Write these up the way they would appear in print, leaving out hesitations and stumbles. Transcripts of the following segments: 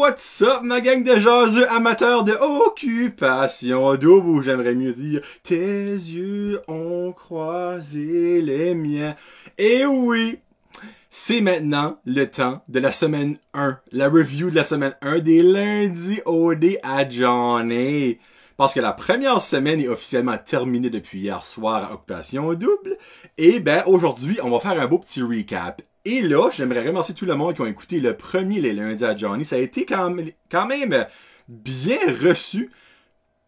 What's up, ma gang de jaseux amateurs de occupation double, ou j'aimerais mieux dire, tes yeux ont croisé les miens. Et oui, c'est maintenant le temps de la semaine 1, la review de la semaine 1 des lundis OD à Johnny. Parce que la première semaine est officiellement terminée depuis hier soir à Occupation Double. Et ben, aujourd'hui, on va faire un beau petit recap. Et là, j'aimerais remercier tout le monde qui ont écouté le premier Les Lundis à Johnny. Ça a été quand même bien reçu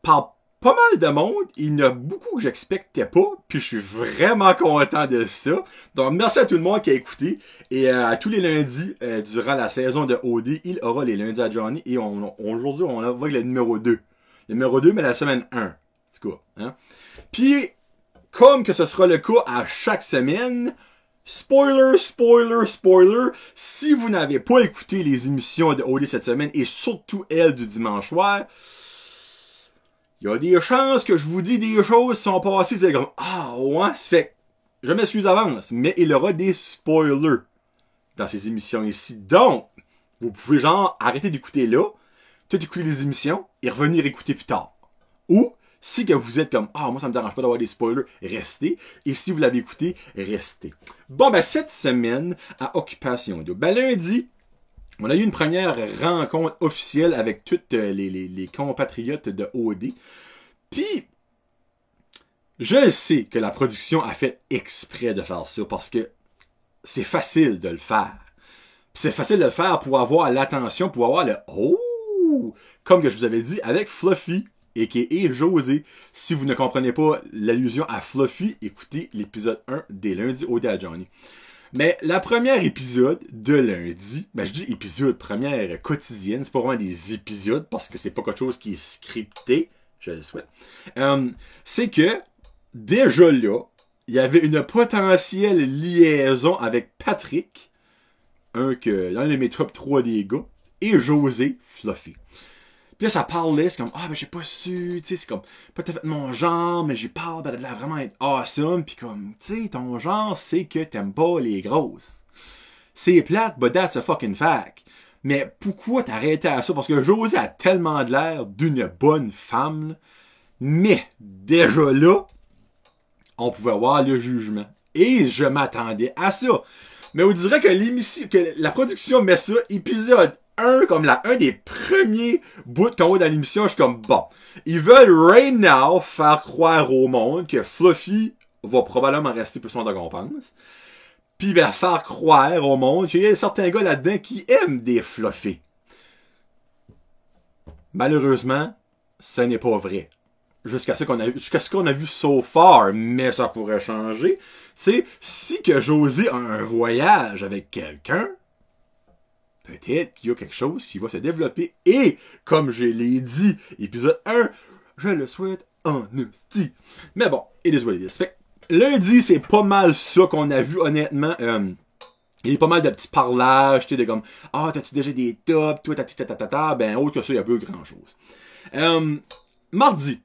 par pas mal de monde. Il y en a beaucoup que j'expectais pas. Puis je suis vraiment content de ça. Donc, merci à tout le monde qui a écouté. Et à tous les lundis, durant la saison de OD, il aura Les Lundis à Johnny. Et aujourd'hui, on va avec le numéro 2. Le numéro 2, mais la semaine 1. En tout cas, hein. Puis, comme que ce sera le cas à chaque semaine, spoiler, si vous n'avez pas écouté les émissions de OD cette semaine, et surtout elle du dimanche soir, il y a des chances que je vous dis des choses qui sont passées, c'est comme, ah ouais, ça fait, je m'excuse d'avance, mais il y aura des spoilers dans ces émissions ici. Donc, vous pouvez genre arrêter d'écouter là, tout écouter les émissions, et revenir écouter plus tard. Ou, si que vous êtes comme, ah, moi ça me dérange pas d'avoir des spoilers, restez. Et si vous l'avez écouté, restez. Bon, ben, cette semaine, à Occupation Double, ben, lundi, on a eu une première rencontre officielle avec tous les compatriotes de OD. Puis, je sais que la production a fait exprès de faire ça, parce que c'est facile de le faire. Puis c'est facile de le faire pour avoir l'attention, pour avoir le « oh », comme que je vous avais dit, avec Fluffy, a.k.a. José. Si vous ne comprenez pas l'allusion à Fluffy, écoutez l'épisode 1 des lundis OD à Johnny. Mais la première épisode de lundi, ben je dis épisode, première quotidienne, c'est pas vraiment des épisodes parce que c'est pas quelque chose qui est scripté, je le souhaite. C'est que, déjà là, il y avait une potentielle liaison avec Patrick, l'un de mes top 3 des gars, et José Fluffy. Puis là, ça parlait, c'est comme, ah, ben, j'ai pas su, tu sais, c'est comme, pas tout à fait mon genre, mais j'ai peur de vraiment être awesome, pis comme, tu sais, ton genre, c'est que t'aimes pas les grosses. C'est plate, but that's a fucking fact. Mais pourquoi t'arrêtais à ça? Parce que José a tellement de l'air d'une bonne femme, là. Mais, déjà là, on pouvait voir le jugement. Et je m'attendais à ça. Mais on dirait que l'émission, que la production met ça, épisode comme un des premiers bouts qu'on voit dans l'émission, je suis comme, bon, ils veulent right now faire croire au monde que Fluffy va probablement rester plus longtemps qu'on pense. Puis ben, faire croire au monde qu'il y a certains gars là-dedans qui aiment des Fluffy. Malheureusement, ce n'est pas vrai. Jusqu'à ce qu'on a vu so far, mais ça pourrait changer. C'est si que José a un voyage avec quelqu'un, peut-être qu'il y a quelque chose qui va se développer. Et, comme je l'ai dit, épisode 1, je le souhaite en hostie. Mais bon, it is what it is. Fait lundi, c'est pas mal ça qu'on a vu, honnêtement. Il y a pas mal de petits parlages, tu sais, de comme, ah, t'as-tu déjà des tops, toi, t'as ben, autre que ça, il y a pas grand-chose. Mardi.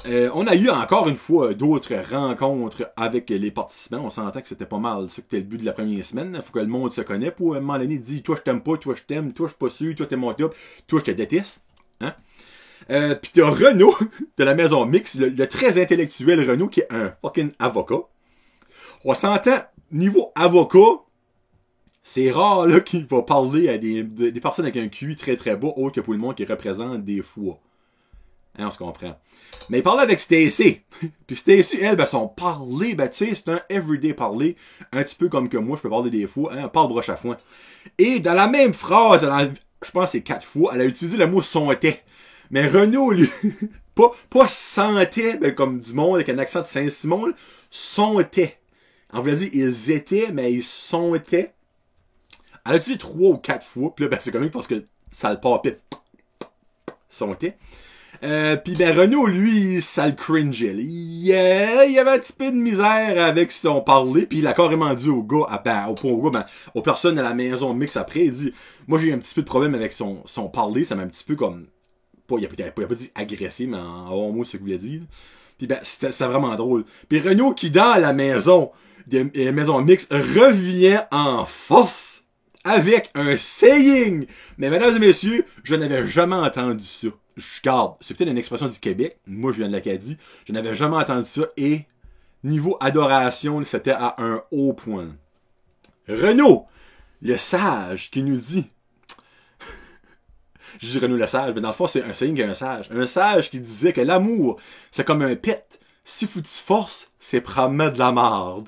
On a eu encore une fois d'autres rencontres avec les participants. On s'entend que c'était pas mal ça que c'était le but de la première semaine. Il faut que le monde se connaisse pour à un moment donné dire toi je t'aime pas, toi je t'aime, toi je suis pas sûr, toi t'es mon top, toi je te déteste. Hein? Pis t'as Renaud de la maison Mix, le très intellectuel Renaud qui est un fucking avocat. On s'entend, niveau avocat, c'est rare là qu'il va parler à des personnes avec un QI très très bas, autre que pour le monde qui représente des fois. Hein, on se comprend. Mais il parlait avec Stacy. Puis Stacy, elle, ben, son parler, ben, tu sais, c'est un everyday parler. Un petit peu comme que moi, je peux parler des fois, hein, parle broche à foin. Et dans la même phrase, je pense que c'est 4 fois, elle a utilisé le mot sontait. Mais Renaud, lui, pas sentait, ben, comme du monde avec un accent de Saint-Simon, sontait. En vrai dire, ils étaient, mais ils sontaient. Elle a utilisé 3 ou 4 fois, puis là, ben, c'est quand même parce que ça le papait. Sontait. Pis ben Renaud, lui, ça le cringeait. Il avait un petit peu de misère avec son parler, puis il a carrément dit au gars, aux personnes à la maison Mix après, il dit, moi j'ai eu un petit peu de problème avec son parler, ça m'a un petit peu comme, il a pas dit agressé, mais en bon mot, c'est ce qu'il voulait dire. Puis ben, c'était vraiment drôle. Puis Renaud qui dans la maison Mix revient en force avec un saying. Mais mesdames et messieurs, je n'avais jamais entendu ça. Je garde, c'est peut-être une expression du Québec. Moi, je viens de l'Acadie. Je n'avais jamais entendu ça. Et niveau adoration, c'était à un haut point. Renaud, le sage, qui nous dit... Je dis Renaud le sage, mais dans le fond, c'est un saying qu'un sage. Un sage qui disait que l'amour, c'est comme un pet. Si faut tu forces, c'est probablement de la marde.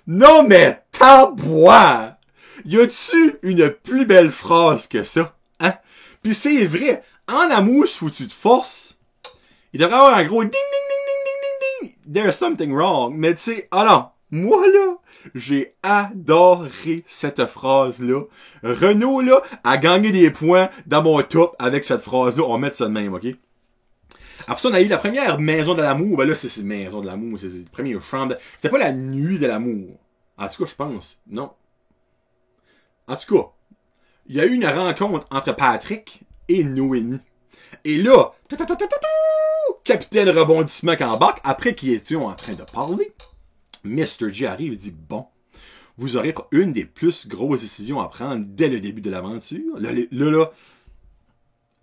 Non mais tabois! Y a-tu une plus belle phrase que ça? Hein? Pis c'est vrai, en amour, si faut tu te forces, il devrait y avoir un gros ding ding ding ding ding ding ding. There's something wrong. Mais tu sais, alors, moi là, j'ai adoré cette phrase-là. Renaud là, a gagné des points dans mon top avec cette phrase-là. On va mettre ça de même, ok? Après ça, on a eu la première maison de l'amour. Ben là, c'est maison de l'amour. C'est la première chambre. C'était pas la nuit de l'amour. En tout cas, je pense. Non. En tout cas, il y a eu une rencontre entre Patrick et Noémie. Et là, capitaine rebondissement qu'en bac, après qu'ils étaient en train de parler, Mr. G arrive et dit, bon, vous aurez une des plus grosses décisions à prendre dès le début de l'aventure. Là,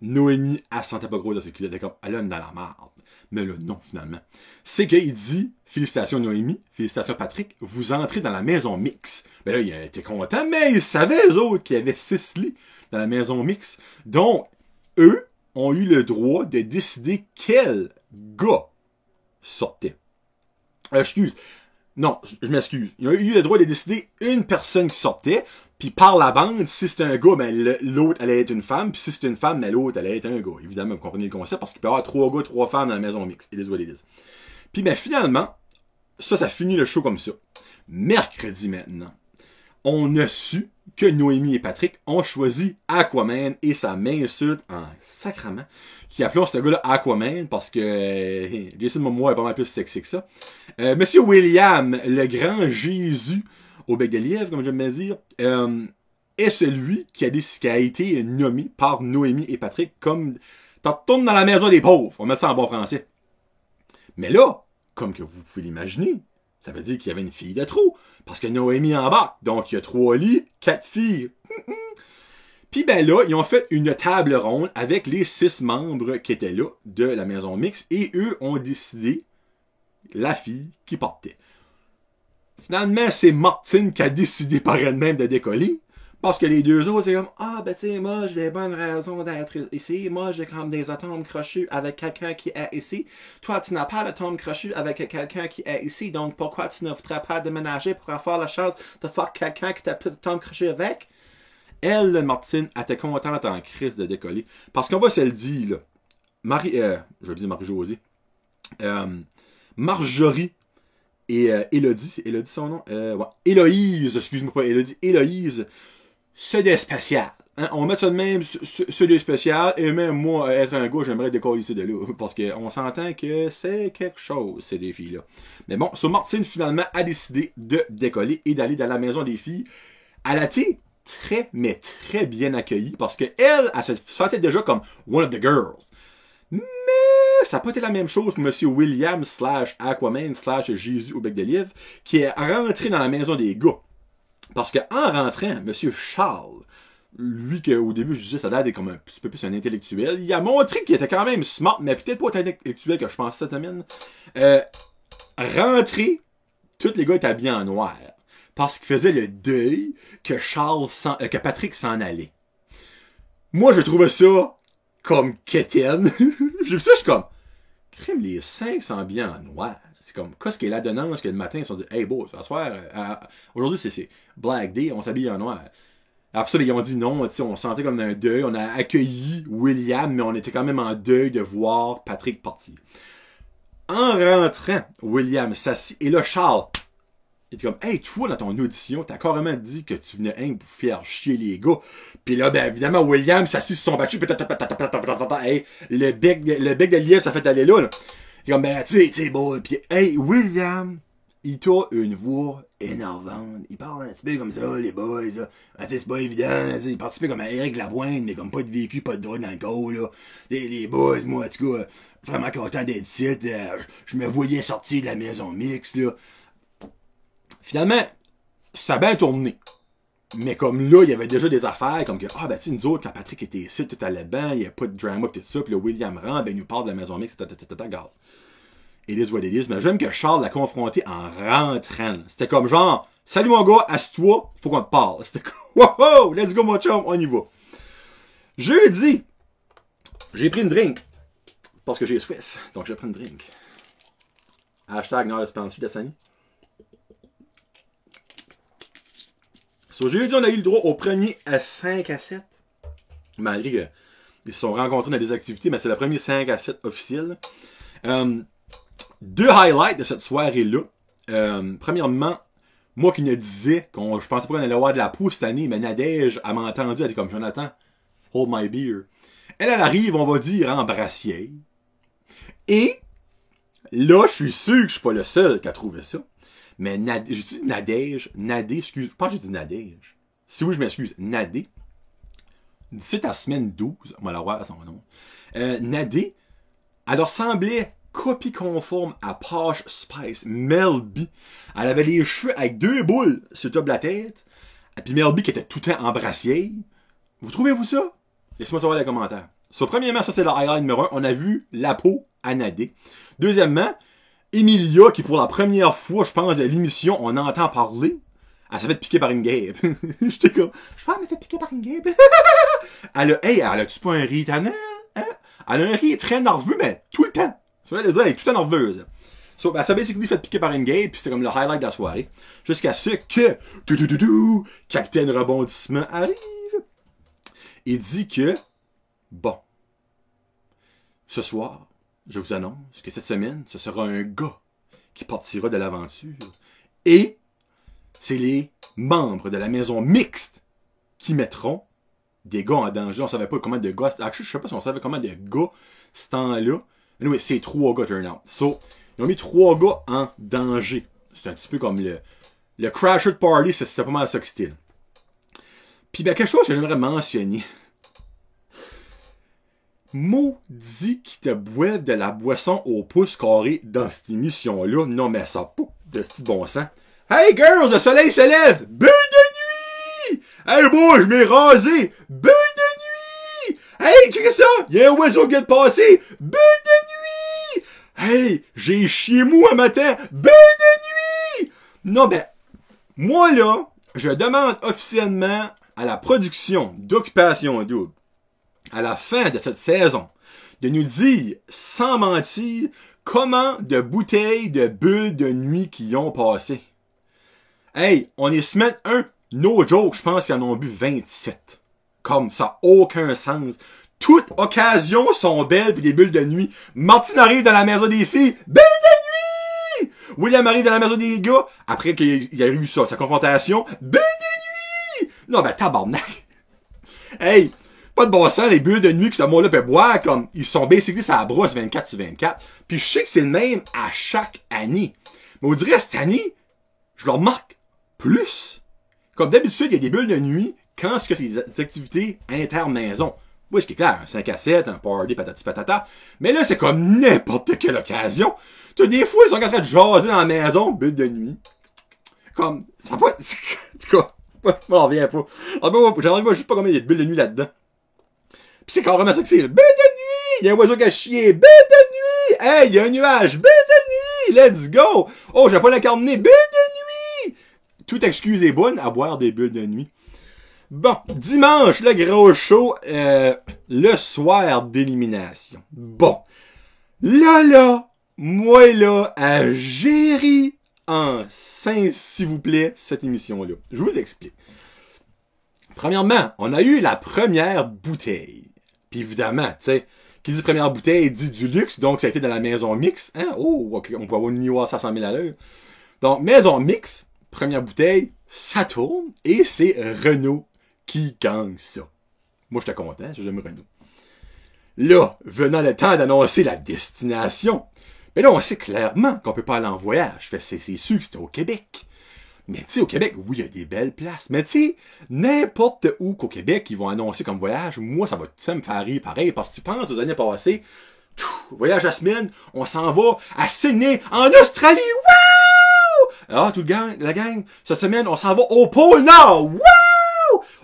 Noémie, elle sentait pas grosse dans ses culottes. Elle est comme, elle est dans la merde. Mais là, non, finalement. C'est qu'il dit, félicitations Noémie, félicitations Patrick, vous entrez dans la maison mix. Ben là, il était content, mais il savait, eux autres, qu'il y avait 6 lits dans la maison mix. Donc, eux ont eu le droit de décider quel gars sortait. Excuse. Non, je m'excuse. Ils ont eu le droit de décider une personne qui sortait, puis par la bande, si c'était un gars, ben l'autre allait être une femme, puis si c'était une femme, ben l'autre allait être un gars. Évidemment, vous comprenez le concept, parce qu'il peut y avoir 3 gars, 3 femmes dans la maison mixte. It is what it is. Puis ben finalement, ça finit le show comme ça. Mercredi maintenant, on a su que Noémie et Patrick ont choisi Aquaman et sa main sud en sacrament, qui appelons ce gars-là Aquaman parce que Jason Momoa est pas mal plus sexy que ça. Monsieur William, le grand Jésus au bec de lièvre, comme j'aime bien dire, est celui qui a été nommé par Noémie et Patrick comme t'en retournes dans la maison des pauvres. On met ça en bon français. Mais là, comme que vous pouvez l'imaginer, ça veut dire qu'il y avait une fille de trop. Parce que Noémie embarque. Donc, il y a 3 lits, 4 filles. Puis ben là, ils ont fait une table ronde avec les 6 membres qui étaient là de la maison mixte. Et eux ont décidé la fille qui partait. Finalement, c'est Martine qui a décidé par elle-même de décoller. Parce que les deux autres, c'est comme, ah, ben, tu sais, moi, j'ai des bonnes raisons d'être ici. Moi, j'ai comme des atomes crochus avec quelqu'un qui est ici. Toi, tu n'as pas d'atomes crochus avec quelqu'un qui est ici. Donc, pourquoi tu ne voudrais pas déménager pour avoir la chance de faire quelqu'un qui t'a plus d'atomes crochus avec? Elle, Martine, elle était contente en crise de décoller. Parce qu'on va se le dire, là. Je vais dire Marie-Josée. Marjorie et Élodie, c'est Élodie son nom? Ouais. Héloïse, excuse-moi pas, Élodie. Héloïse. C'est des spéciales. Hein? On met ça de même, c'est des spéciales. Et même moi, être un gars, j'aimerais décoller ici de là. Parce qu'on s'entend que c'est quelque chose, ces deux filles-là. Mais bon, so Martine, finalement, a décidé de décoller et d'aller dans la maison des filles. Elle a été très, mais très bien accueillie. Parce que elle se sentait déjà comme one of the girls. Mais ça n'a pas été la même chose pour Monsieur William / Aquaman / Jésus au bec de lièvre, qui est rentré dans la maison des gars. Parce que en rentrant, Monsieur Charles, lui qu'au début je disais ça a l'air comme un petit peu plus un intellectuel, il a montré qu'il était quand même smart, mais peut-être pas autant intellectuel que je pensais cette semaine. Rentré, tous les gars étaient habillés en noir. Parce qu'il faisait le deuil que Patrick s'en allait. Moi, je trouvais ça comme quétaine. J'ai vu ça, je suis comme, crème, les 5 sont habillés en noir. C'est comme, qu'est-ce qu'il y a là-dedans, que le matin, ils se sont dit, hey, beau, ce soir, aujourd'hui, c'est Black Day, on s'habille en noir. Après ça, ils ont dit non, on se sentait comme dans un deuil, on a accueilli William, mais on était quand même en deuil de voir Patrick partir. En rentrant, William s'assit, et là, Charles, il était comme, hey, toi, dans ton audition, t'as carrément dit que tu venais pour faire chier les gars. Puis là, ben, évidemment, William s'assit sur son battu, hey, le bec de lièvre, ça fait aller là. C'est comme, ben, tu sais, bon, pis, hey, William, il t'a une voix énervante. Il parle un petit peu comme ça, les boys, là. Tu sais, c'est pas évident, il participe comme à Eric Lavoine, mais comme pas de vécu, pas de droit dans le corps, là. Les boys, moi, en tout cas, vraiment content d'être ici, je me voyais sortir de la maison mixte, là. Finalement, ça a bien tourné. Mais comme là, il y avait déjà des affaires comme que, ah, ben, tu sais, nous autres, quand Patrick était ici, tout allait bien, il n'y a pas de drama, tout ça, puis là, William rentre, ben, il nous parle de la maison mixte, regarde. It is what it is. Mais j'aime que Charles l'a confronté en rentrant. C'était comme genre, salut mon gars, assieds-toi, faut qu'on te parle. C'était comme, wow, let's go mon chum, on y va. Jeudi, j'ai pris une drink. Parce que j'ai soif. Donc, je prends une drink. Hashtag Nord Spencer de Sani. Sur jeudi, on a eu le droit au premier 5 à 7. Malgré qu'ils se sont rencontrés dans des activités, mais c'est le premier 5 à 7 officiel. Deux highlights de cette soirée-là. Premièrement, moi qui me disais je pensais pas qu'on allait avoir de la poux cette année, mais Nadège, elle m'a entendu, elle est comme Jonathan, hold my beer. Elle arrive, on va dire, en brassière. Et là, je suis sûr que je suis pas le seul qui a trouvé ça. Mais j'ai dit Nadège, excuse, je pense que j'ai dit Nadège. Si oui, je m'excuse, Nadé. D'ici à semaine 12, on va la voir à son nom. Nadé, elle ressemblait copie conforme à Posh Spice, Mel B. Elle avait les cheveux avec 2 boules sur le top de la tête. Et puis Mel B qui était tout le temps en brassière. Vous trouvez-vous ça? Laissez-moi savoir dans les commentaires. Premièrement, ça c'est le highlight numéro 1. On a vu la peau à Nadé. Deuxièmement, Emilia, qui pour la première fois, je pense, de l'émission, on entend parler. Elle s'est fait piquer par une guêpe. J'étais comme, je pense qu'elle m'était piquée par une guêpe. Elle a-tu pas un riz tannant? Hein? Elle a un riz très nerveux, mais tout le temps. Elle est tout le temps nerveuse. Elle s'est basically fait piquer par une guêpe, puis c'était comme le highlight de la soirée. Jusqu'à ce que, Capitaine Rebondissement arrive. Il dit que, bon, ce soir, je vous annonce que cette semaine, ce sera un gars qui partira de l'aventure. Et c'est les membres de la maison mixte qui mettront des gars en danger. On savait pas comment de gars... Je sais pas si on savait comment de gars ce temps-là. Anyway, c'est 3 gars turn out. So, ils ont mis 3 gars en danger. C'est un petit peu comme le Crasher Party, c'était pas mal ça que c'était. Puis ben, quelque chose que j'aimerais mentionner. Maudit qui te boive de la boisson au pouce carré dans cette émission-là. Non, mais ça pas de ce bon sens. Hey girls, le soleil se lève! Belle de nuit! Hey boy, je m'ai rasé! Belle de nuit! Hey, check ça! Y'a un oiseau qui vient de passer! Belle de nuit! Hey, j'ai chié mou un matin! Belle de nuit! Non, ben, moi là, je demande officiellement à la production d'Occupation Double, à la fin de cette saison, de nous dire, sans mentir, comment de bouteilles de bulles de nuit qui ont passé. Hey, on est semaine 1, no joke, je pense qu'ils en ont bu 27. Comme ça, aucun sens. Toutes occasions sont belles pour des bulles de nuit. Martine arrive dans la maison des filles, bulles de nuit! William arrive dans la maison des gars, après qu'il y a eu ça, sa confrontation, bulles de nuit! Non, ben, tabarnak! Hey! Pas de bon sens, les bulles de nuit que ce monde-là peut boire, comme, ils sont basically ça brosse 24/24. Puis je sais que c'est le même à chaque année. Mais on dirait, cette année, je le remarque plus. Comme d'habitude, il y a des bulles de nuit quand c'est que c'est des activités inter-maison. Oui, ce qui est clair, un 5 à 7, un party, patati patata. Mais là, c'est comme n'importe quelle occasion. Tu sais, des fois, ils sont en train de jaser dans la maison, bulles de nuit. Comme, ça va pas, en tout cas, je m'en reviens pas. J'aimerais juste pas combien il y a de bulles de nuit là-dedans. Pis c'est carrément ça que c'est. Belle de nuit! Il y a un oiseau qui a chié. Belle de nuit! Hey, il y a un nuage. Belle de nuit! Let's go! Oh, j'ai pas l'incarné. Belle de nuit! Toute excuse est bonne à boire des bulles de nuit. Bon, dimanche, le gros show, le soir d'élimination. Bon. Là, moi là, à gérer en sein, s'il vous plaît, cette émission-là. Je vous explique. Premièrement, on a eu la première bouteille. Puis évidemment, tu sais, qui dit première bouteille dit du luxe, donc ça a été dans la maison mix. Hein? Oh, ok, on peut avoir une nuance à 100 000 à l'heure. Donc, maison mix, première bouteille, ça tourne, et c'est Renault qui gagne ça. Moi, j'étais content, j'aime Renault. Là, venant le temps d'annoncer la destination, mais là, on sait clairement qu'on peut pas aller en voyage. C'est sûr que c'était au Québec. Mais tu sais, au Québec, oui, il y a des belles places. Mais tu sais, n'importe où qu'au Québec, ils vont annoncer comme voyage, moi, ça me fait rire pareil. Parce que tu penses aux années passées, voyage à semaine, on s'en va à Sydney, en Australie, wow! Ah, tout le gang, la gang, cette semaine, on s'en va au pôle Nord, wow!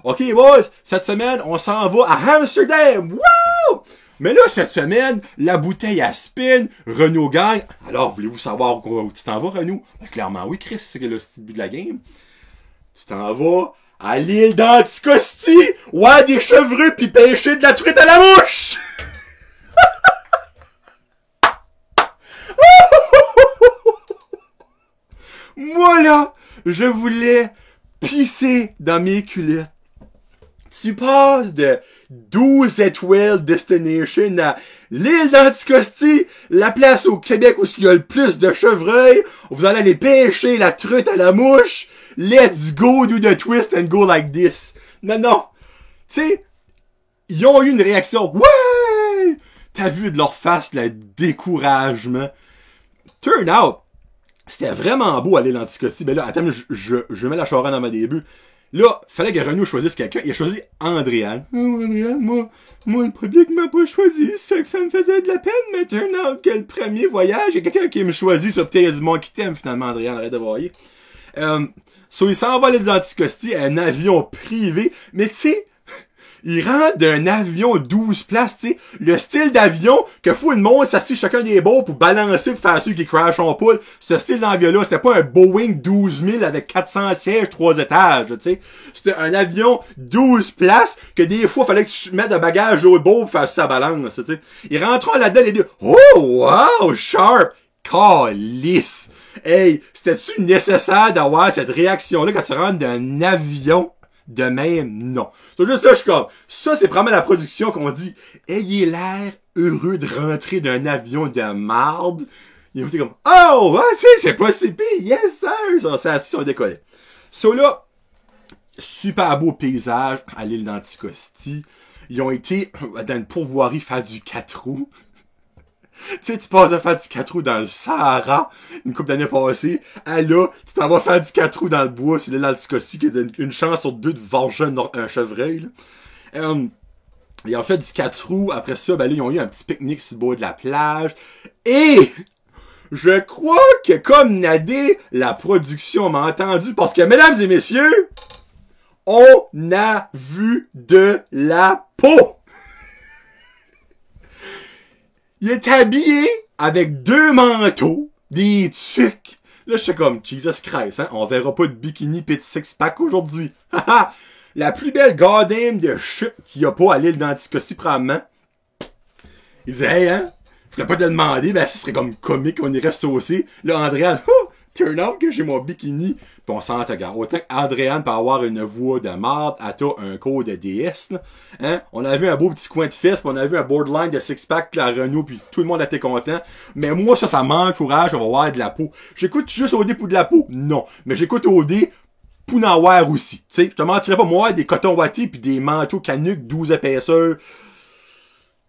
OK, boys, cette semaine, on s'en va à Amsterdam. Wow! Mais là, cette semaine, la bouteille à spin, Renaud gagne. Alors, voulez-vous savoir où tu t'en vas, Renaud? Ben, clairement, oui, Chris, c'est le petit but de la game. Tu t'en vas à l'île d'Anticosti, ouais, des chevreux pis pêcher de la truite à la mouche! Moi, là, je voulais pisser dans mes culottes. Tu passes de 12 étoiles destination à l'île d'Anticosti, la place au Québec où il y a le plus de chevreuils. Vous allez aller pêcher la truite à la mouche. Let's go do the twist and go like this. Non, non. Tu sais, ils ont eu une réaction. Ouais! T'as vu de leur face le découragement. Turn out, c'était vraiment beau aller à l'Anticosti. Ben là, attends, je mets la charogne dans ma début. Là, fallait que Renaud choisisse quelqu'un. Il a choisi Andréane. Oh, Andréane, moi, le public m'a pas choisi. Ça fait que ça me faisait de la peine, mais turn out que le premier voyage, il y a quelqu'un qui me choisit. Ça, peut-être il y a du monde qui t'aime, finalement, Andréane, arrête de voyer. Il s'en va aller dans l'Anticosti, un avion privé. Mais tu sais, il rentre d'un avion 12 places, tu sais, le style d'avion que faut le monde s'assied chacun des bords pour balancer pour faire ceux qui crashent en poule. Ce style d'avion-là, c'était pas un Boeing 12 000 avec 400 sièges, 3 étages, tu sais. C'était un avion 12 places que des fois, fallait que tu mettes un bagage l'autre bord pour faire sa balance, tu sais. Ils rentrent là-dedans, les deux. Oh, wow, sharp! Calice! Hey, c'était-tu nécessaire d'avoir cette réaction-là quand tu rentres d'un avion? De même, non. C'est juste là, je suis comme, ça, c'est probablement la production qu'on dit, ayez l'air heureux de rentrer d'un avion de marde. Ils ont été comme, oh, ouais, c'est pas si pire, yes, sir! Ça, c'est assis, on décollait. So là, super beau paysage à l'île d'Anticosti. Ils ont été dans une pourvoirie faire du 4 roues. Tu sais, tu passes à faire du 4 roues dans le Sahara, une couple d'années passées. Ah là, tu t'en vas faire du 4 roues dans le bois, c'est l'Anticosti qui a une chance sur 2 de venger un chevreuil, là. Ils ont fait du 4 roues, après ça, ben là, ils ont eu un petit pique-nique sur le bord de la plage. Et je crois que comme Nadé, la production m'a entendu, parce que, mesdames et messieurs, on a vu de la peau! Il est habillé avec 2 manteaux, des tucs. Là, je suis comme, Jesus Christ, hein? On verra pas de bikini pis de six-pack aujourd'hui. Haha! La plus belle goddamn de chute qu'il y a pas à l'île d'Anticosti, probablement. Il dit, hey, hein? Je voulais pas te le demander, ben, ça serait comme comique, on irait saucer. Là, Andréane, turn out que j'ai mon bikini. Pis on s'entend, regarde. Autant qu'Andréane peut avoir une voix de marde, elle a un code de DS, là. Hein? On a vu un beau petit coin de fesses, pis on a vu un borderline de six-pack, la Renault, puis tout le monde était content. Mais moi, ça m'encourage, on va avoir de la peau. J'écoute juste OD pour de la peau? Non. Mais j'écoute OD pour en avoir aussi. Tu sais, je te mentirais pas, moi, des cotons wattés pis des manteaux canuques 12 épaisseurs.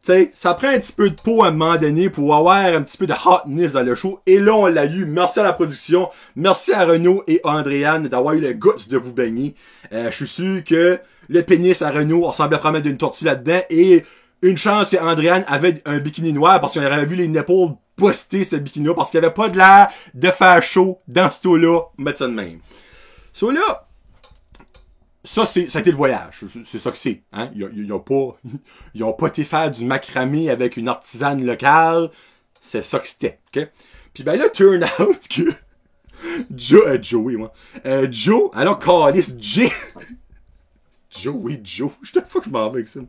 Tu sais, ça prend un petit peu de peau à un moment donné pour avoir un petit peu de hotness dans le show. Et là, on l'a eu. Merci à la production. Merci à Renaud et Andréane d'avoir eu le guts de vous baigner. Je suis sûr que le pénis à Renaud ressemblait probablement d'une tortue là-dedans. Et une chance que Andréane avait un bikini noir parce qu'on aurait vu les nipples poster ce bikini-là parce qu'il n'y avait pas de l'air de faire chaud dans ce taux-là. Mettre ça de même. So là, ça a été le voyage. C'est ça que c'est. Hein? Ils ont pas été faire du macramé avec une artisane locale. C'est ça que c'était. Okay? Puis ben là, turn out que Joe, alors Carlis, Jay. Joe. Je te fous que je m'en vais avec ça.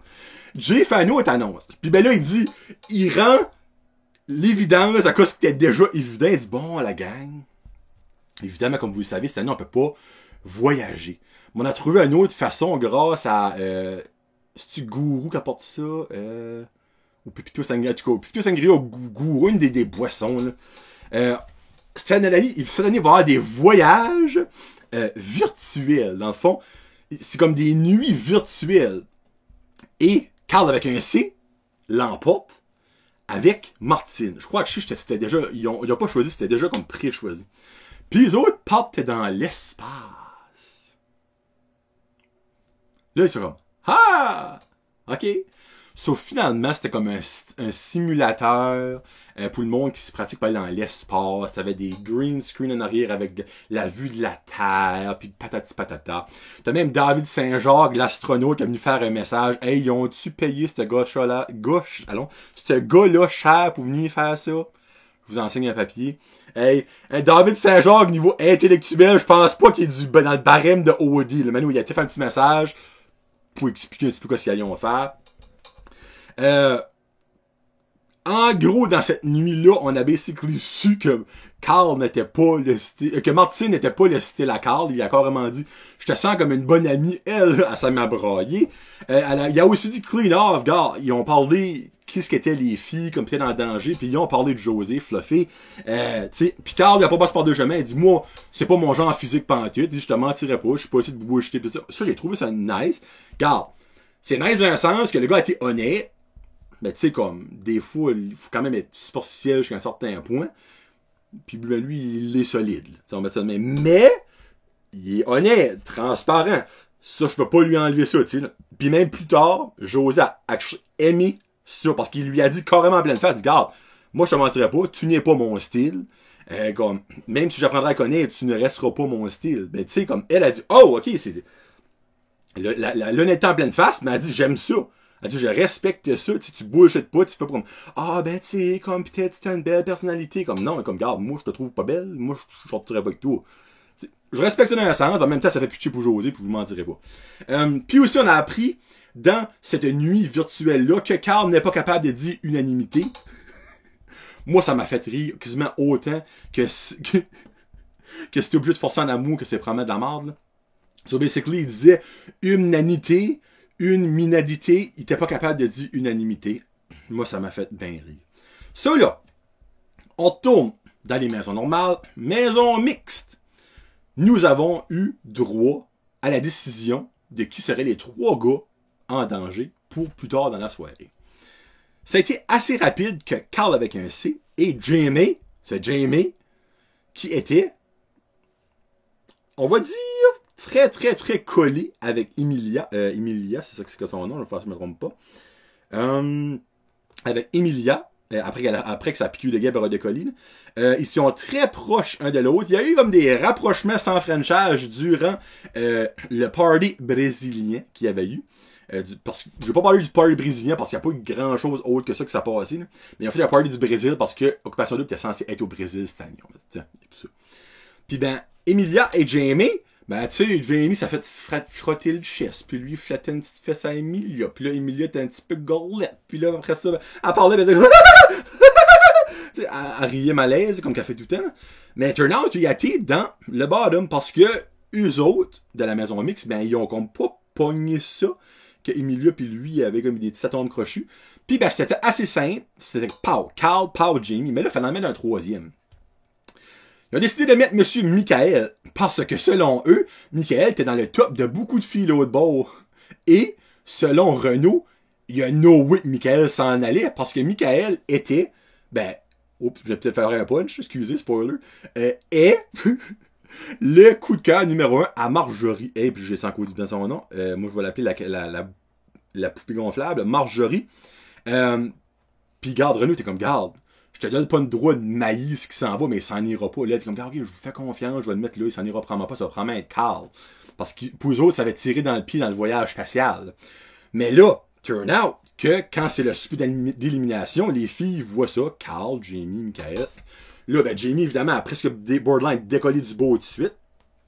Jay fait une autre annonce. Puis ben là, il rend l'évidence à cause que c'était déjà évident. Il dit, bon, la gang, évidemment, comme vous le savez, cette année, on peut pas voyager. Mais on a trouvé une autre façon grâce à c'est-tu Gourou qui apporte ça? Ou Pépito Sangria, en tout cas. Pépito Sangria ou Gourou, une des boissons. Cette année, il va y avoir des voyages virtuels. Dans le fond, c'est comme des nuits virtuelles. Et Carl avec un C l'emporte avec Martine. Je crois que c'était déjà... Ils ont pas choisi, c'était déjà comme pré-choisi. Puis les autres partent dans l'espace. Là, ils sont comme, ah! OK. Sauf finalement, c'était comme un simulateur pour le monde qui se pratique pas dans l'espace. T'avais des green screen en arrière avec la vue de la Terre, puis patati patata. T'as même David Saint-Jacques, l'astronaute, qui est venu faire un message. Hey, ils ont-tu payé ce ce gars-là cher pour venir faire ça? Je vous enseigne un papier. Hey, David Saint-Jacques, niveau intellectuel, je pense pas qu'il est dans le barème de OD. Le moment où il a été fait un petit message pour expliquer un petit peu ce qu'ils allaient faire. En gros, dans cette nuit-là, on a basically su que Carl n'était pas le style, que Martine n'était pas le style à Carl. Il a carrément dit, je te sens comme une bonne amie. Elle ça m'a braillé. Il a aussi dit clean off, gars. Ils ont parlé, qu'est-ce qu'étaient les filles, comme c'était dans le danger, puis ils ont parlé de José, Fluffy. Puis Carl, il a pas passé par deux chemins. Il dit, moi, c'est pas mon genre physique pantoute. Il dit, je te mentirais pas, je suis pas ici de vous jeter tout ça. Ça, j'ai trouvé ça nice. Gars, c'est nice dans un sens que le gars a été honnête. Mais tu sais, comme, des fois, il faut quand même être superficiel jusqu'à un certain point. Puis ben, lui, il est solide. On va mettre ça de même. Mais, il est honnête, transparent. Ça, je peux pas lui enlever ça, tu sais. Puis même plus tard, José a aimé ça. Parce qu'il lui a dit carrément en pleine face, regarde, moi, je te mentirais pas, tu n'es pas mon style. Comme, même si j'apprendrai à connaître, tu ne resteras pas mon style. Ben, tu sais, comme, elle a dit, oh, ok, c'est... L'honnêteté en pleine face, mais elle a dit, j'aime ça. Elle dit, je respecte ça, tu bullshit pas, tu fais comme, ah, ben, tu sais, comme, peut-être, tu as une belle personnalité, comme, non, comme, regarde, moi, je te trouve pas belle, moi, je sortirais pas avec toi. T'sais, je respecte ça dans un sens, en même temps, ça fait pitcher pour José, puis je vous mentirais pas. Puis aussi, on a appris, dans cette nuit virtuelle-là, que Carl n'est pas capable de dire unanimité. Moi, ça m'a fait rire quasiment autant que c'était obligé de forcer un amour que c'est probablement de la merde, là. So, basically, il disait unanimité, une minadité, il était pas capable de dire unanimité. Moi, ça m'a fait bien rire. Ça, là, on tourne dans les maisons normales, maisons mixtes. Nous avons eu droit à la décision de qui seraient les 3 gars en danger pour plus tard dans la soirée. Ça a été assez rapide que Carl avec un C et Jamie, c'est Jamie, qui était, on va dire, très, très, très collé avec Emilia. Emilia, c'est ça que c'est son nom, je ne me trompe pas. Avec Emilia, après que ça a piqué le guêpe à décoller, ils sont très proches un de l'autre. Il y a eu comme des rapprochements sans frenchage durant le party brésilien qu'il y avait eu. Parce que je vais pas parler du party brésilien parce qu'il n'y a pas eu grand chose autre que ça s'est passé. Là. Mais ils ont fait le party du Brésil parce que Occupation Double était censé être au Brésil cette année. Puis ben, Emilia et Jamie, ben, tu sais, Jamie, ça fait frotter le chest. Puis lui, il flattait une petite fesse à Emilia. Puis là, Emilia était un petit peu gorlette. Puis là, après ça, elle parlait, ben, tu sais, elle riait malaise, comme qu'elle fait tout le temps. Mais turn out, il a été dans le bottom parce que eux autres, de la maison mixte, ben, ils ont comme pas pogné ça. Que Emilia puis lui avaient comme des petits atomes crochus. Puis ben, c'était assez simple. C'était Carl, Jamie. Mais là, il fallait en mettre un troisième. Ils ont décidé de mettre Monsieur Michael, parce que selon eux, Michael était dans le top de beaucoup de filles l'autre bord. Et, selon Renaud, il y a no way que Michael s'en allait, parce que Michael était, ben, oups, je vais peut-être faire un punch, excusez, spoiler, est le coup de cœur numéro 1 à Marjorie. Et puis j'ai sans coup de son nom, moi je vais l'appeler la poupée gonflable, Marjorie. Puis garde, Renaud, t'es comme, garde. Je te donne pas le droit de maïs qui s'en va, mais il s'en ira pas. Là, t'es comme, ok, je vous fais confiance, je vais le mettre là, il s'en ira probablement pas, ça va probablement être Carl. Parce que pour eux autres, ça va tirer dans le pied dans le voyage spatial. Mais là, turn out que quand c'est le souper d'élimination, les filles voient ça, Carl, Jamie, Michael. Là, ben, Jamie, évidemment, a presque des borderline décollé du beau tout de suite.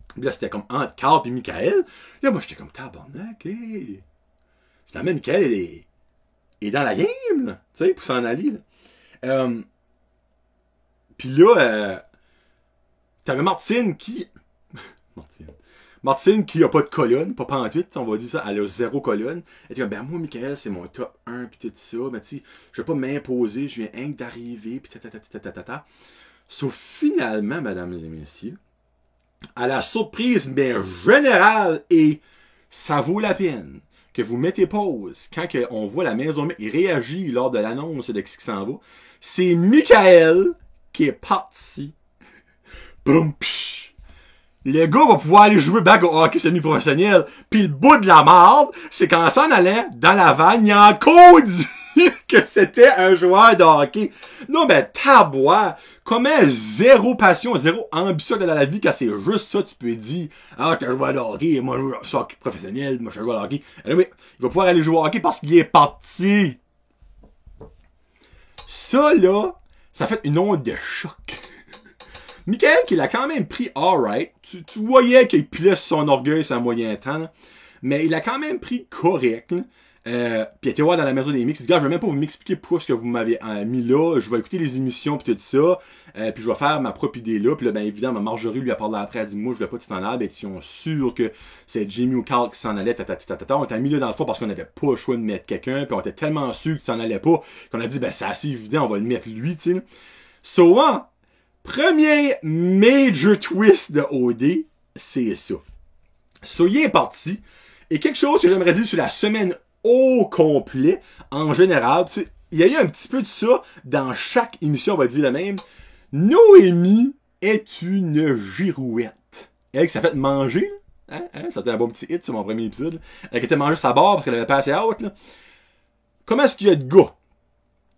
Puis là, c'était comme entre Carl et Michael. Là, moi, j'étais comme, tabarnak, hey. Finalement, Michael est dans la game, là, tu sais, pour s'en aller, là. Puis là, t'avais Martine qui... Martine qui a pas de colonne, pas pantoute, on va dire ça, elle a 0 colonne. Elle dit, ben moi, Michael, c'est mon top 1, pis tout ça, mais tu sais, je vais pas m'imposer, je viens rien que d'arriver, pis ta. Sauf finalement, mesdames et messieurs, à la surprise, mais générale, et ça vaut la peine que vous mettez pause quand on voit la maison mère, il réagit lors de l'annonce de ce qui s'en va, c'est Michael qui est parti. Boum, psh. le gars va pouvoir aller jouer back au hockey semi-professionnel. Puis le bout de la merde, c'est qu'en s'en allant dans la vanne, il a encore dit que c'était un joueur de hockey. Non, ben, taboire. Comment zéro passion, zéro ambition dans la vie quand c'est juste ça, tu peux dire, ah, t'es un joueur de hockey, moi, je suis hockey professionnel, moi, je suis un joueur de hockey. Mais il va pouvoir aller jouer au hockey parce qu'il est parti. Ça, là, ça fait une onde de choc. Michael, qui l'a quand même pris alright. Tu voyais qu'il pilait son orgueil sur un moyen temps, là. Mais il a quand même pris correct, là. Puis il était voir dans la maison des mix. Il dit, gars, je vais même pas vous m'expliquer pourquoi ce que vous m'avez mis là. Je vais écouter les émissions puis tout ça. Puis je vais faire ma propre idée là. Puis là, ben évidemment, Marjorie lui a parlé après. Elle a dit, moi, je voulais pas que tu t'en ailles. Ben, ils sont sûrs que c'est Jamie ou Carl qui s'en allait. On t'a mis là dans le fond parce qu'on n'avait pas le choix de mettre quelqu'un. Puis on était tellement sûrs que tu s'en allais pas qu'on a dit, ben c'est assez évident, on va le mettre lui, tu sais. So, premier major twist de OD, c'est ça. So, il est parti. Et quelque chose que j'aimerais dire sur la semaine au complet, en général, tu sais, il y a eu un petit peu de ça dans chaque émission, on va dire le même. Noémie est une girouette. Elle qui s'est fait manger, hein? C'était un bon petit hit sur mon premier épisode. Là. Elle qui était mangée sa barre parce qu'elle avait pas assez out, là. Comment est-ce qu'il y a de gars?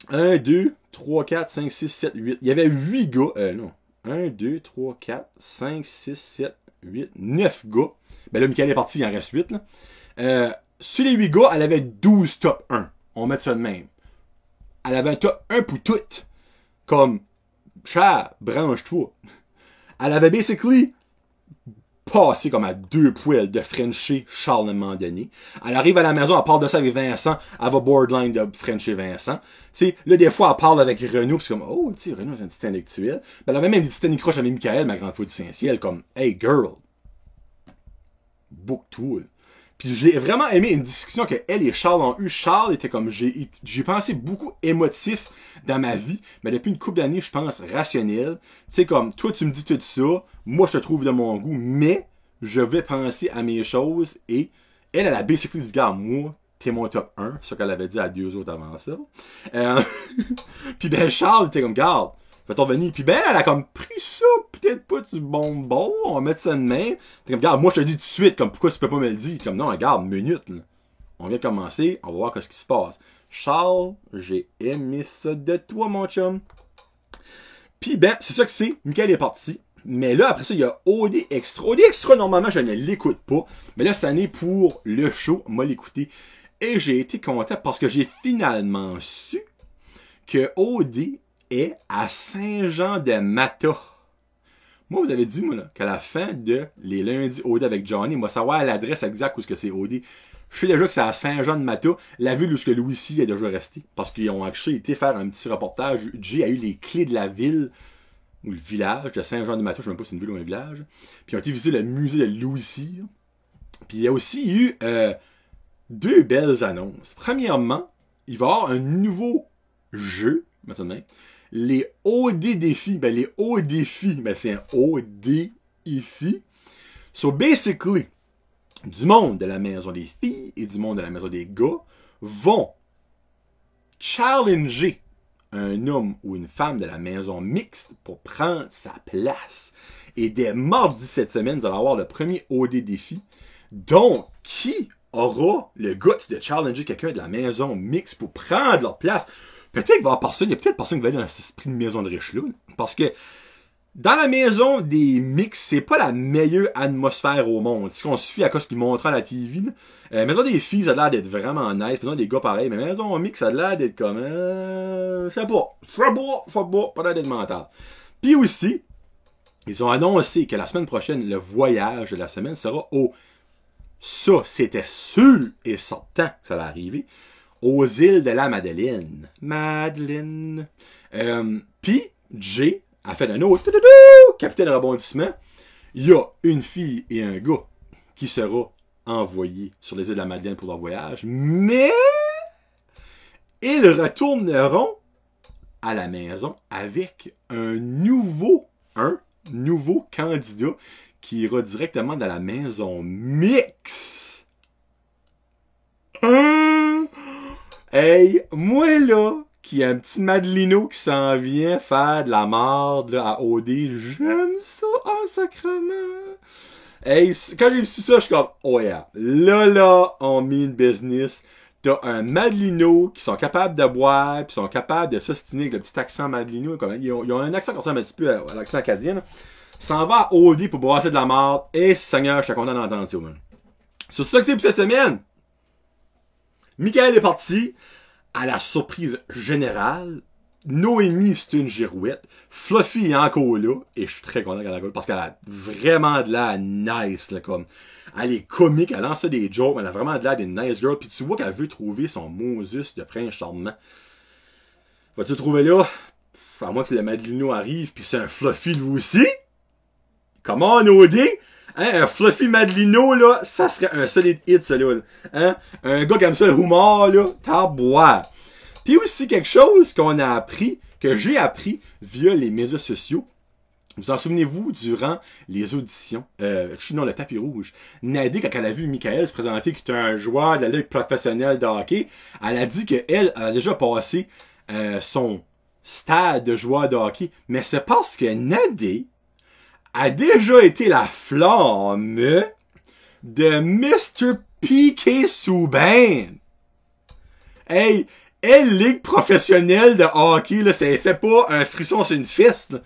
1, 2, 3, 4, 5, 6, 7, 8. Il y avait 8 gars. Non. 1, 2, 3, 4, 5, 6, 7, 8, 9 gars. Ben là, Michael est parti, il en reste 8, là. Sur les 8 gars, elle avait 12 top 1. On met ça de même. Elle avait un top 1 pour toutes. Comme, chat, branche-toi. Elle avait basically passé comme à 2 poils de Frencher Charles à un moment donné. Elle arrive à la maison, elle parle de ça avec Vincent, elle va borderline de Frencher Vincent. Tu sais, là, des fois, elle parle avec Renaud, pis c'est comme, oh, tu sais, Renaud, c'est un petit intellectuel. Ben, elle avait même des petites croches avec Michael, ma grande foule du Saint-Ciel, comme, hey, girl, book-toi. Puis j'ai vraiment aimé une discussion que elle et Charles ont eu. Charles était comme, j'ai pensé beaucoup émotif dans ma vie, mais depuis une couple d'années, je pense rationnel. Tu sais, comme, toi, tu me dis tout ça, moi, je te trouve de mon goût, mais je vais penser à mes choses et elle a basically dit, gars, moi, t'es mon top 1, ce qu'elle avait dit à 2 autres avant ça. Puis ben, Charles était comme, garde, va-t'en venir. Puis ben, elle a comme pris ça, peut-être pas du bonbon, on va mettre ça de main. T'es comme, regarde, moi je te dis tout de suite, comme pourquoi tu peux pas me le dire? Comme non, regarde, minute, là. On vient de commencer, on va voir ce qui se passe. Charles, j'ai aimé ça de toi, mon chum. Puis ben, c'est ça que c'est. Michael est parti. Mais là, après ça, il y a OD Extra. OD Extra, normalement, je ne l'écoute pas. Mais là, cette année, pour le show, moi l'écouter. Et j'ai été content parce que j'ai finalement su que OD est à Saint-Jean-de-Mata. Moi, vous avez dit, moi, là, qu'à la fin de les lundis OD avec Johnny, moi, savoir l'adresse exacte où ce que c'est OD. Je sais déjà que c'est à Saint-Jean-de-Mata, la ville où ce que Louis C est déjà resté. Parce qu'ils ont actually été faire un petit reportage. Jay a eu les clés de la ville, ou le village de Saint-Jean-de-Mata, je ne sais même pas si c'est une ville ou un village. Puis ils ont été visiter le musée de Louis C. Puis il y a aussi eu 2 belles annonces. Premièrement, il va y avoir un nouveau jeu, maintenant, les OD défis. Ben, les hauts défis, ben, c'est un OD défi. So, basically, du monde de la maison des filles et du monde de la maison des gars vont challenger un homme ou une femme de la maison mixte pour prendre sa place. Et dès mardi cette semaine, vous allez avoir le premier OD défi. Donc, qui aura le guts de challenger quelqu'un de la maison mixte pour prendre leur place? Peut-être qu'il va y avoir personne, il y a peut-être personne qui va aller dans cet esprit de maison de riche là. Parce que dans la maison des mix, c'est pas la meilleure atmosphère au monde. Si on se fie à ce qu'ils montrent à la TV, là. Maison des filles, ça a l'air d'être vraiment nice. Maison des gars, pareil. Mais maison mix, ça a l'air d'être comme, je sais pas l'air d'être mental. Puis aussi, ils ont annoncé que la semaine prochaine, le voyage de la semaine sera ça, c'était sûr et certain que ça allait arriver, aux îles de la Madeleine. Madeleine. Puis, Jay a fait un autre capitaine rebondissement. Il y a une fille et un gars qui sera envoyés sur les îles de la Madeleine pour leur voyage, mais ils retourneront à la maison avec un nouveau candidat qui ira directement dans la maison mix. Hey, moi là, qu'il y a un petit Madelino qui s'en vient faire de la marde là, à OD. J'aime ça, oh sacrement. Hey, quand j'ai vu ça, je suis comme, oh yeah, là, on mean business. T'as un Madelino qui sont capables de boire, puis sont capables de s'ostiner avec le petit accent Madelino. Ils ont un accent comme ça, un petit peu à l'accent acadien. Là. S'en va à OD pour brasser de la marde. Et Seigneur, je suis content d'entendre ça, man. C'est ça que c'est pour cette semaine. Michael est parti. À la surprise générale, Noémie, c'est une girouette. Fluffy est encore là. Et je suis très content qu'elle est encore là parce qu'elle a vraiment de l'air nice, là, comme. Elle est comique, elle lance des jokes, mais elle a vraiment de l'air d'une nice girl. Puis tu vois qu'elle veut trouver son Moses de prince charmant. Vas-tu le trouver là? À moins que le Madelino arrive, puis c'est un Fluffy lui aussi. Comment on OD? Hein, un Fluffy Madelino, là, ça serait un solide hit, ça, là. Hein? Un gars qui aime ça, le humour, là, t'as boire. Puis aussi quelque chose qu'on a appris, que j'ai appris via les médias sociaux. Vous en souvenez-vous, durant les auditions, je suis dans le tapis rouge, Nadé, quand elle a vu Michael se présenter, qui était un joueur de la ligue professionnelle de hockey, elle a dit qu'elle a déjà passé son stade de joueur de hockey, mais c'est parce que Nadé a déjà été la flamme de Mr. P.K. Subban. Hey, ligue professionnelle de hockey, là, ça fait pas un frisson sur une fesse, là.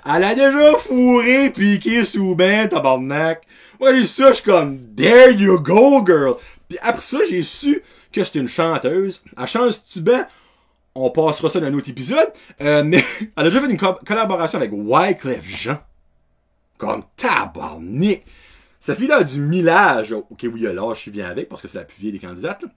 Elle a déjà fourré P.K. Subban, tabarnak. Moi, j'ai ça, je suis comme, there you go, girl. Puis après ça, j'ai su que c'est une chanteuse. Elle chante du bien. On passera ça dans un autre épisode. Mais elle a déjà fait une collaboration avec Wyclef Jean. Comme tabarnak. Cette fille-là a du millage. Ok, oui, il a l'âge qui vient avec, parce que c'est la plus vieille des candidates, là.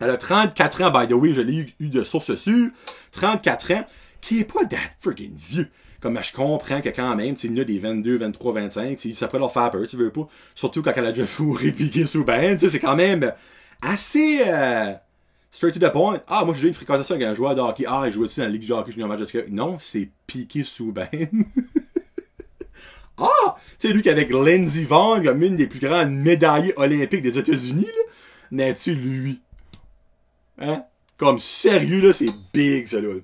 Elle a 34 ans, by the way, je l'ai eu de source sûre. 34 ans, qui est pas that friggin' vieux. Comme je comprends que quand même, il y en a des 22, 23, 25, ça peut leur faire peur, tu veux pas. Surtout quand elle a déjà fourré P.K. Subban, c'est quand même assez straight to the point. Ah, moi j'ai eu une fréquentation avec un joueur de hockey. Ah, il jouait-tu dans la Ligue de hockey junior major? Non, c'est P.K. Subban. Ah! Tu sais, lui qui avec Lindsey Vonn, comme une des plus grandes médaillées olympiques des États-Unis, là. Mais tu lui. Hein? Comme sérieux, là, c'est big, ça, là.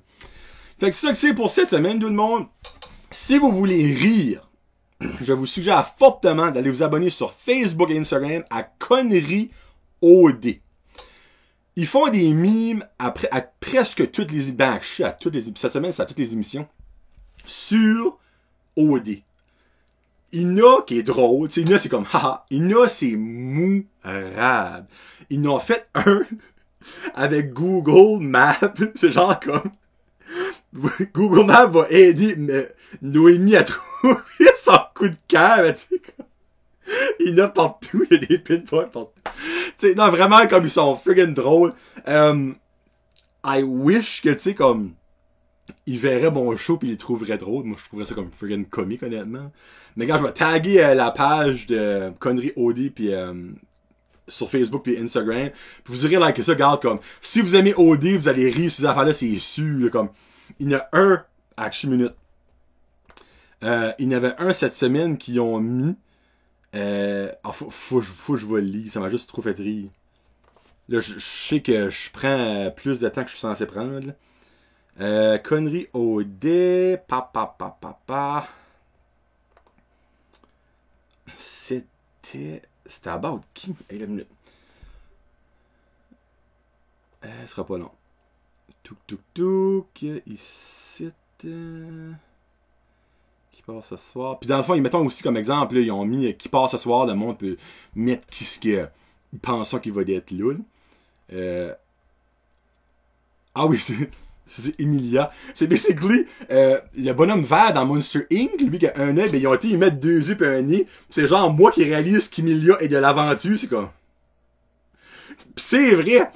Fait que c'est ça que c'est pour cette semaine, tout le monde. Si vous voulez rire, je vous suggère fortement d'aller vous abonner sur Facebook et Instagram à Conneries OD. Ils font des mimes à presque toutes les cette semaine, c'est à toutes les émissions sur OD. Ina qui est drôle, tu sais, Ina c'est comme haha, Ina c'est mourable. Ils n'ont fait un avec Google Maps, c'est genre comme Google Maps va aider Noémie à trouver son coup de cœur, tu sais, comme il y en a partout, il y a des pinpoints partout. Tu sais, non, vraiment, comme ils sont friggin' drôles. I wish que, tu sais, comme, ils verraient mon show pis ils les trouveraient drôles. Moi, je trouverais ça comme friggin' comique, honnêtement. Mais quand je vais taguer la page de Conneries OD pis sur Facebook pis Instagram, pis vous irez liker ça, regarde, comme, si vous aimez OD, vous allez rire sur ces affaires-là, c'est sûr, comme, il y en a un, actually, minute. Il y en avait un cette semaine qui ont mis, faut que je le lire, ça m'a juste trop fait rire. Là, je sais que je prends plus de temps que je suis censé prendre, là. Conneries OD, C'était about qui? Hey, la minute. Ce sera pas long. Touk, ici. Qui part ce soir. Puis dans le fond, ils mettent aussi comme exemple, là, ils ont mis qui part ce soir, le monde peut mettre qui ce qu'ils pensent qu'il va être là. Ah oui, c'est Emilia. C'est basically le bonhomme vert dans Monster Inc. Lui qui a un œil, ben ils ont été, ils mettent 2 yeux et un nez. C'est genre moi qui réalise qu'Emilia est de l'aventure, c'est comme. Pis c'est vrai.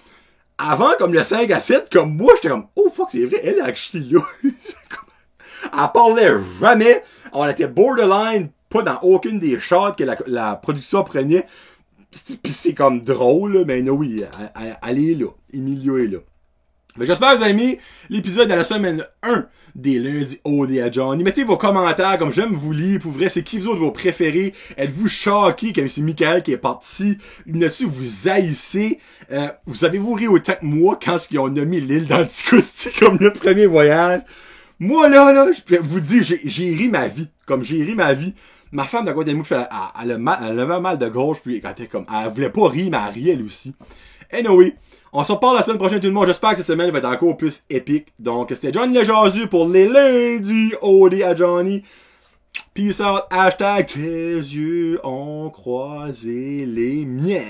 Avant, comme le 5 à 7, comme moi, j'étais comme, oh fuck, c'est vrai, elle a acheté là. Elle parlait jamais. On était borderline, pas dans aucune des shots que la production prenait. Pis c'est comme drôle, là, mais non, oui, elle est là. Emilia est là. J'espère que vous avez aimé l'épisode de la semaine 1 des lundis OD à Johnny. Mettez vos commentaires, comme j'aime vous lire. Pour vrai, c'est qui vous autres vos préférés? Êtes-vous choqués comme c'est Michael qui est parti? N'as-tu vous haïssez? Vous avez-vous ri autant que moi quand ils ont nommé l'île d'Anticosti comme le premier voyage? Moi, là, je vais vous dire, j'ai ri ma vie. Comme j'ai ri ma vie. Ma femme de Guadeloupe, elle avait mal de gauche, puis quand elle voulait pas rire, mais elle riait elle aussi. Anyway, on se reparle la semaine prochaine tout le monde. J'espère que cette semaine va être encore plus épique. Donc, c'était Johnny le Jasu pour les lundis OD à Johnny. Peace out. Hashtag tes yeux ont croisé les miens.